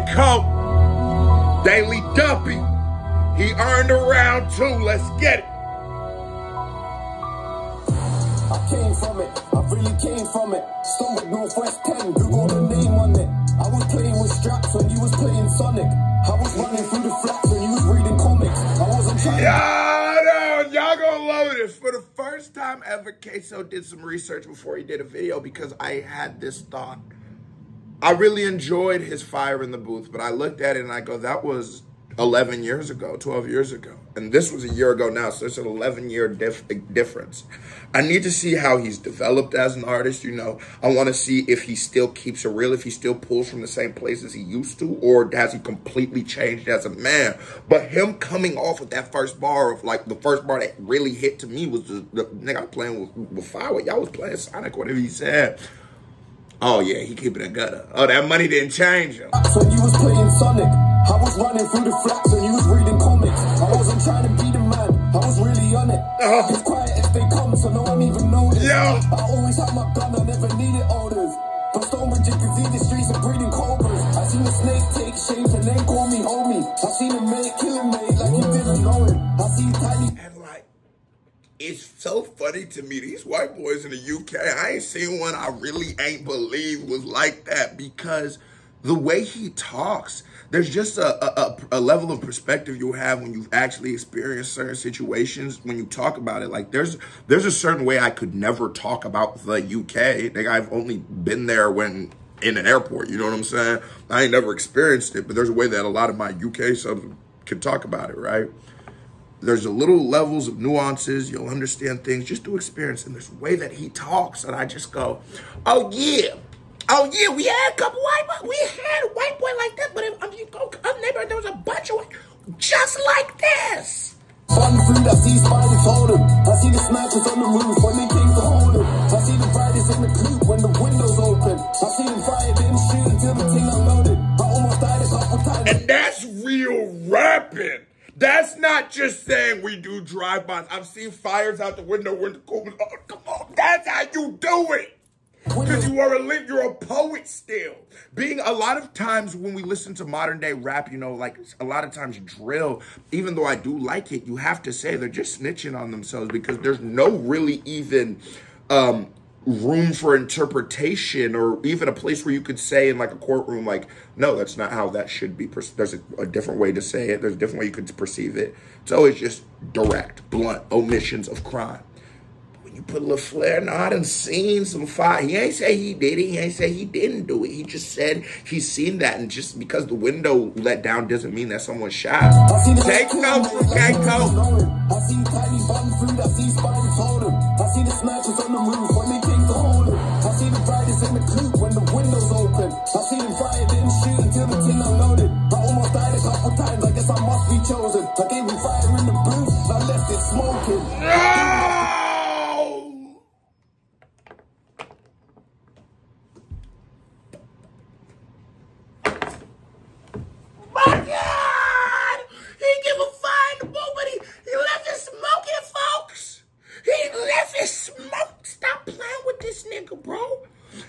Koke, Daily Duppy. He earned a round 2. Let's get it. I came from it, I really came from it. Stomach Northwest 10, Google the name on it. I was playing with straps when you was playing Sonic. I was running through the flats when you was reading comics. I wasn't trying y'all gonna love this. For the first time ever, Queso did some research before he did a video because I had this thought. I really enjoyed his fire in the booth, but I looked at it and I go, that was 11 years ago, 12 years ago. And this was a year ago now, so it's an 11-year difference. I need to see how he's developed as an artist, you know. I want to see if he still keeps it real, if he still pulls from the same places he used to, or has he completely changed as a man. But him coming off with that first bar of, like, the first bar that really hit to me was the nigga I was playing with fire. Y'all was playing Sonic, whatever he said. Oh, yeah, he keeping it gutter. Oh, that money didn't change him. When you was playing Sonic, I was running through the flats when you was reading comics. I wasn't trying to be the man, I was really on it. It's quiet as they come, so no one even noticed. Yeah. I always had my gun, I never needed orders. But Stonebridge, you can see the streets are breeding cobras. I seen the snakes take shape and then call me homie. I seen a mate killing mate like you didn't know it. I see tiny... And like, it's so funny to me, these white boys in the UK, I ain't seen one I really ain't believe was like that, because the way he talks, there's just a level of perspective you'll have when you've actually experienced certain situations when you talk about it. Like, there's a certain way I could never talk about the UK. Like, I've only been there when in an airport, you know what I'm saying? I ain't never experienced it, but there's a way that a lot of my UK subs can talk about it, right? There's a little levels of nuances. You'll understand things just through experience. And there's a way that he talks that I just go, oh, yeah. Oh, yeah, we had a couple we had a white boy like that, but if you go up neighborhood, there was a bunch of just like this. Fun food, I see spiders hold him. I see the snipers on the roof when they came to hold him. I see the riders in the coupe when the windows open. I see them fire, then shoot until the thing unloaded. I almost died a couple times. And that's real rapping. That's not just saying we do drive-bys. I've seen fires out the window when the cool. Oh, come on, that's how you do it. Because you're a poet still. Being a lot of times when we listen to modern day rap, you know, like a lot of times drill, even though I do like it, you have to say they're just snitching on themselves because there's no really even room for interpretation or even a place where you could say in like a courtroom, like, no, that's not how that should be. There's a different way to say it. There's a different way you could perceive it. It's always just direct, blunt omissions of crime. You put a little flair. No, I done seen some fire. He ain't say he did it. He ain't say he didn't do it. He just said he's seen that. And just because the window let down doesn't mean that someone shot. Take notes from Keiko. I see tiny bun food. I see spiders hold him. I see the snipers on the roof when they came to hold him. I see the riders in the coupe when the windows open. I see them fire, then shoot until the thing unloaded. I almost died a couple times. I guess I must be chosen. I gave me fire in the booth. I left it smoking.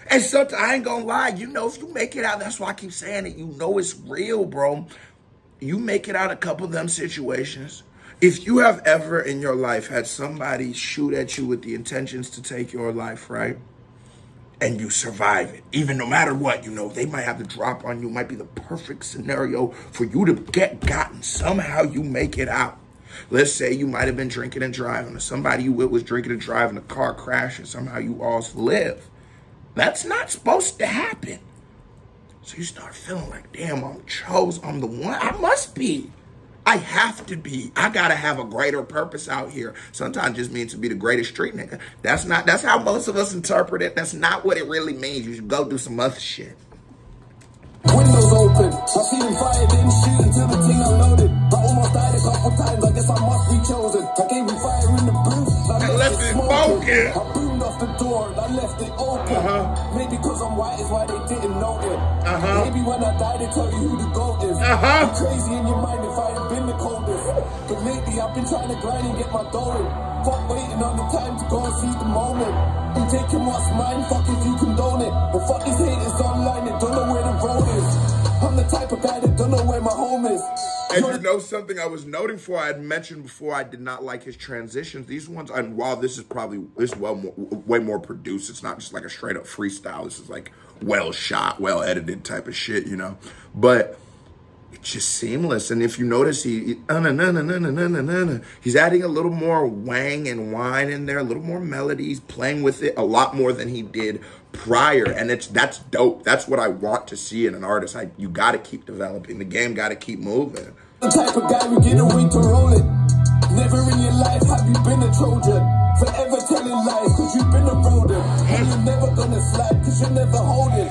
And sometimes, I ain't gonna lie, you know, if you make it out, that's why I keep saying it, you know it's real, bro. You make it out a couple of them situations. If you have ever in your life had somebody shoot at you with the intentions to take your life, right? And you survive it, even no matter what, you know, they might have the drop on you, might be the perfect scenario for you to get gotten. Somehow you make it out. Let's say you might have been drinking and driving, or somebody you with was drinking and driving, a car crash, and somehow you all live. That's not supposed to happen. So you start feeling like, damn, I'm the one. I must be. I have to be. I gotta have a greater purpose out here. Sometimes it just means to be the greatest street nigga. That's how most of us interpret it. That's not what it really means. You should go do some other shit. Windows open. I see them fire, then shoot until the thing unloaded. I almost died a couple times. I guess I must be chosen. I gave me fire in the booth. I left it smoking. I boomed off the door and I left it open. Maybe because I'm white is why they didn't know it. Maybe when I die they tell you who the GOAT is. I'm crazy in your mind if I had been the coldest. But lately I've been trying to grind and get my dough in. Fuck waiting on the time to go and seize the moment. I'm taking what's mine, fuck if you condone it. But fuck these haters online, they don't know where the road is. I'm the type of a guy that don't know where my home is. And you know something I was noting for, I had mentioned before, I did not like his transitions. These ones, and while this is way more produced, it's not just like a straight up freestyle. This is like well shot, well edited type of shit, you know. But it's just seamless. And if you notice, he's adding a little more wang and whine in there, a little more melodies, playing with it a lot more than he did prior. And that's dope. That's what I want to see in an artist. You got to keep developing. The game got to keep moving. The type of guy we get away to roll it. Never in your life have you been a Trojan. Forever telling lies cause you've been a rodent. And you're never gonna slide cause you're never holding.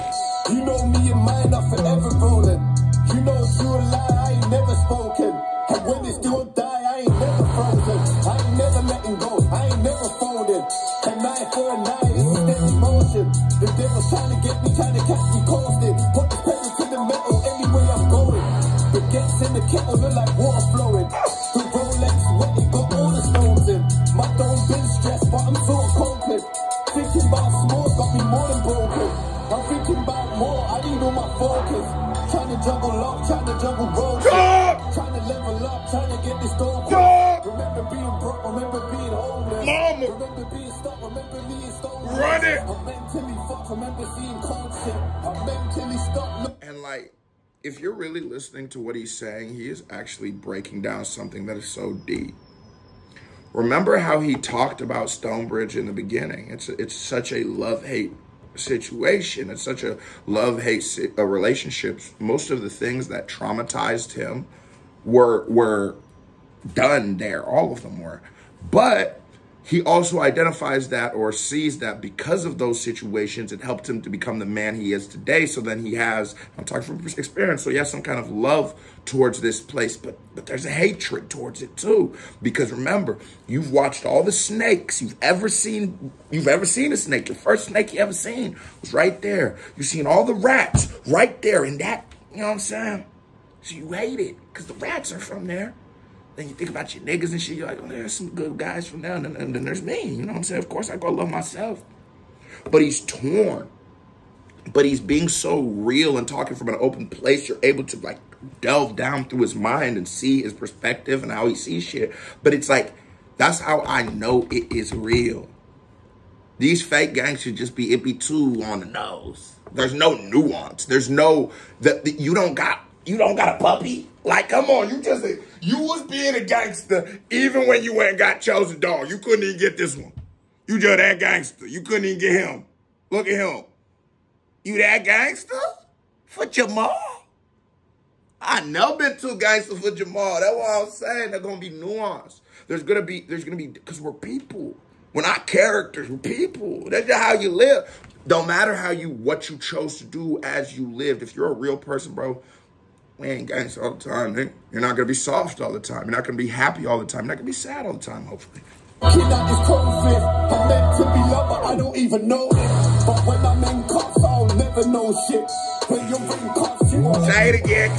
You know me and mine are forever rolling. You know true lie, I ain't never spoken. And when it's do or die, I ain't never frozen. I ain't never letting go, I ain't never folded. And eye for an eye, it's a steady motion. The devil's trying to get me, trying to catch me coasting. Put the pedal to the metal anyway I'm going. The gets in the kettle look like water flowing. The Rolex wet, it got all the stones in. My dome been stressed, but I'm sort of coping. Thinking about small got me more than broken. I'm thinking about more, I need all my focus. Trying to juggle up, trying to juggle roads. Trying to level up, trying to get this door quick. Remember being broke, remember being homeless. Mama. Remember being stuck, remember being stolen. Run it. I'm mentally fucked, remember seeing cold shit. I'm mentally stuck. And like, if you're really listening to what he's saying, he is actually breaking down something that is so deep. Remember how he talked about Stonebridge in the beginning. It's such a love-hate situation. It's such a love-hate relationships. Most of the things that traumatized him were done there. All of them were. But he also identifies that or sees that because of those situations, it helped him to become the man he is today. So then he has, I'm talking from experience, so he has some kind of love towards this place, but there's a hatred towards it too. Because remember, you've watched all the snakes you've ever seen a snake. The first snake you ever seen was right there. You've seen all the rats right there, and that, you know what I'm saying? So you hate it because the rats are from there. Then you think about your niggas and shit, you're like, oh, there's some good guys from there, and then there's me, you know what I'm saying? Of course I go love myself. But he's torn. But he's being so real and talking from an open place, you're able to like delve down through his mind and see his perspective and how he sees shit. But it's like, that's how I know it is real. These fake gangs should just be, it be too on the nose. There's no nuance. There's no, you don't got a puppy. Like, come on, you was being a gangster even when you went and got chosen dog. You couldn't even get this one. You just that gangster. You couldn't even get him. Look at him. You that gangster? For Jamal? I never been too gangster for Jamal. That's what I was saying. There's gonna be nuance. There's gonna be, because we're people. We're not characters, we're people. That's just how you live. Don't matter what you chose to do as you lived. If you're a real person, bro, we ain't gangster all the time, nigga. You're not gonna be soft all the time. You're not gonna be happy all the time. You're not gonna be sad all the time, hopefully. Kidnap this conflict. I'm meant to be loved, but I don't even know it. But when I'm in cuffs, I'll never know shit. When you're in cuffs, you won't. Say it again,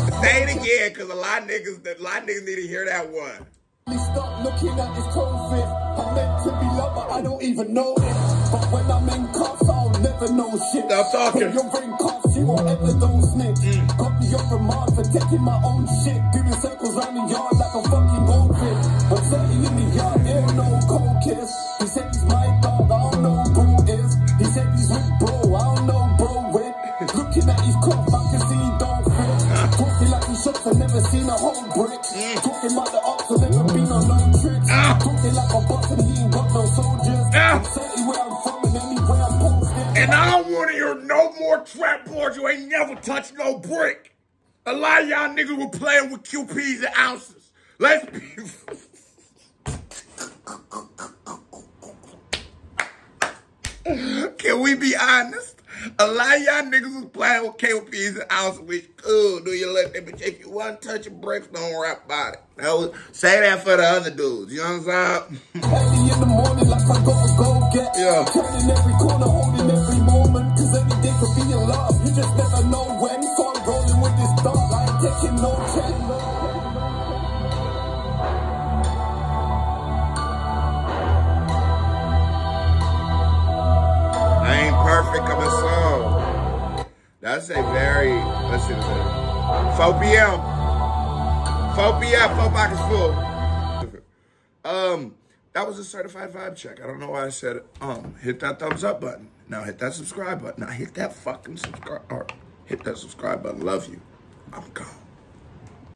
because a lot of niggas need to hear that one. Stop looking at this conflict. I'm meant to be loved, but I don't even know it. But when I'm in cuffs, I'll never know shit. Stop talking. When you're in cuffs, you won't ever don't snitch. Got me off remand for taking my own shit. Doing circles round the yard like a fucking goldfish. I'm sitting in the yard, there ain't no cold kiss. He said he's my dog, I don't know who is. He said he's with bro, I don't know bro with. Looking at his cuff, I can see he don't fit. Talking like he shots, I've never seen a whole brick. Talking about the ops, I've never been on no tricks. Talking like a boss and he ain't got no soldiers. I'm certainly where I'm from and anywhere I'm posted. And I don't want to hear no more trap boards. You ain't never touched no brick. A lot of y'all niggas were playing with QPs and ounces. Let's be... Can we be honest? A lot of y'all niggas was playing with KOPs and ounces, which cool. Do you let them take you one touch of bricks? Don't rap about it. Say that for the other dudes. You know what I'm saying? Early in the morning, like I go get. Yeah. Turning every corner, holding every moment. Cause every day could be a love. You just never know when. So I'm rolling with this dog. I ain't taking no chance. I ain't perfect, coming soon. That's a very, let's see this. 4 p.m. 4 p.m. 4 pockets full. That was a certified vibe check. I don't know why I said it. Hit that thumbs up button. Now hit that subscribe button. Now hit that fucking subscribe, or hit that subscribe button. Love you. I'm gone.